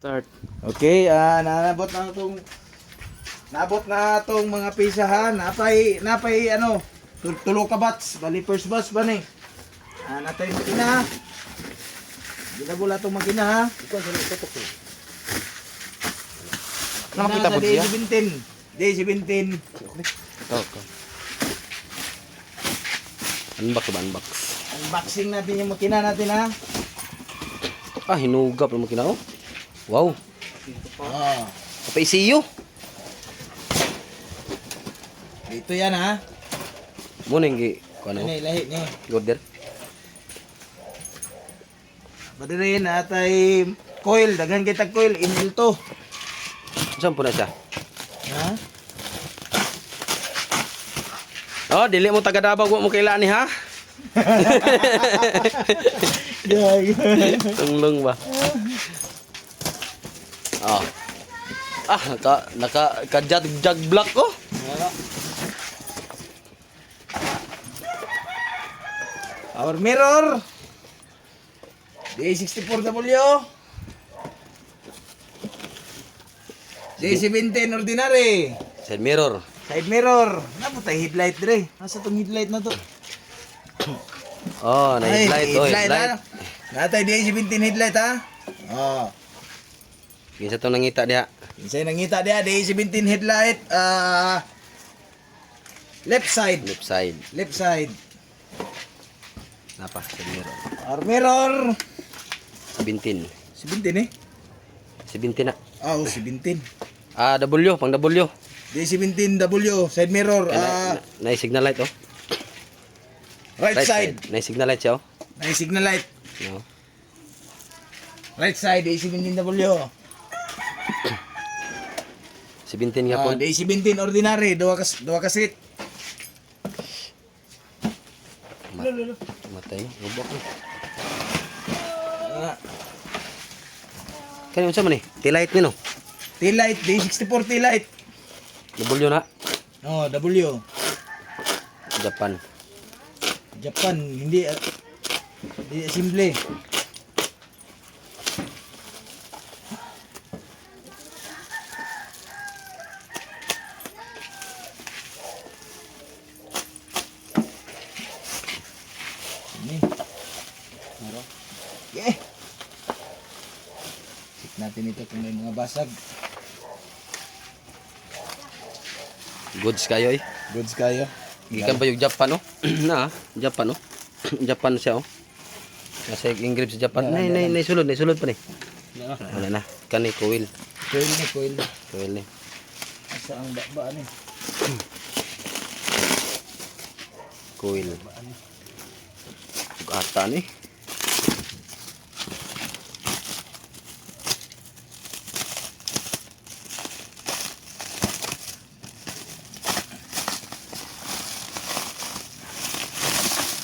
Start. Okay, nabot na tong mga pisahan. Napay ano, tulo ka bats, bali first batch ba ni? Natay makina. Ginabula tong makina ha. Ikaw sa tutok ko. Ano makita po siya? Day 17. Okay. Unbox ba? Unbox. Unboxing natin yung makina natin ha. Ah, hinugap naman kinao. Wow. Oh, Kapay siyo. dito yan ha. Muna yung ano? Ini lahi ni. Order. Badirin natay coil, daghan kita coil inil to. Saan po na siya? Ha? Oh, dili mo taga Davao mo kailan ni ha? Tunglong ba? Oh. Ah, naka-jag block ko. Our mirror. D64W. D17 ordinary. Side mirror. Side mirror. Naputay headlight dire. Nasa tong headlight na to? Oh, na headlight. Oh, headlight. headlight. Natay D17 headlight ha. Oh. Kinsa to nangita diha? Isay nangita dia D17 headlight. Left side. Left side. Left side. Napa? Side mirror. Our mirror. 17. 17 eh. 17 na. Oh, 17. Ah, W, pang W. D17W side mirror. Na signal light oh. Right side. Na signal light siya oh. May signal light. No. Right side D17W. 17 nga po. D17 ordinary, duwa ka seat. Matay, rubok na. Ah, Kani unsa man ni? T-light ni no. T-light D64 T-light. W na. Oh, W. Japan. Japan, hindi simple. Ini. Maro. Yeah. Check natin ito kung may mga basag. Goods kayo eh. Goods kayo. Gikan pa yung Japan oh. Na, Japan oh. Japan siya oh. Nasa engrave sa Japan. Nay sulod pa ni. Wala na. Kani coil. Coil. Coil ni. Asa ang ba ni? Coil. Ata ni.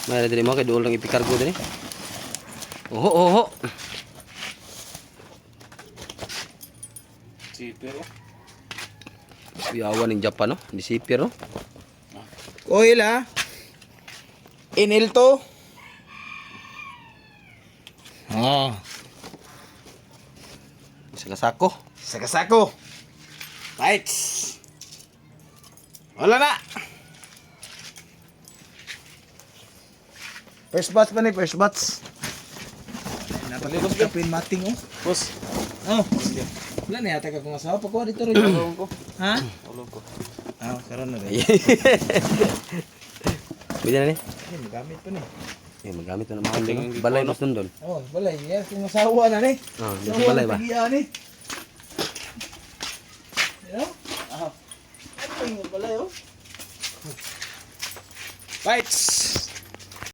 May dili mo kay duol lang ipikargo din eh. Oho. Sipir. Biyawan ning Japan no, di sipir no. Coil ha. Inil to. Oh. Sa kasako. Sa kasako. Right. Wala na. First batch pa ni, first batch. Napalibos ka pin mating oh. Boss. Oh. Wala na yata ka kung asawa pa ko dito rin. Ulong ko. Ha? Ulong ko. Ah, karon na rin. Pwede na ni. Ay, magamit pa ni. Eh, magamit na naman din. Balay mas nundon. Oh, balay. Yes, kung asawa na ni. Ah, di balay ba? Ni. Yo. Ah. Ano yung balay oh? Right.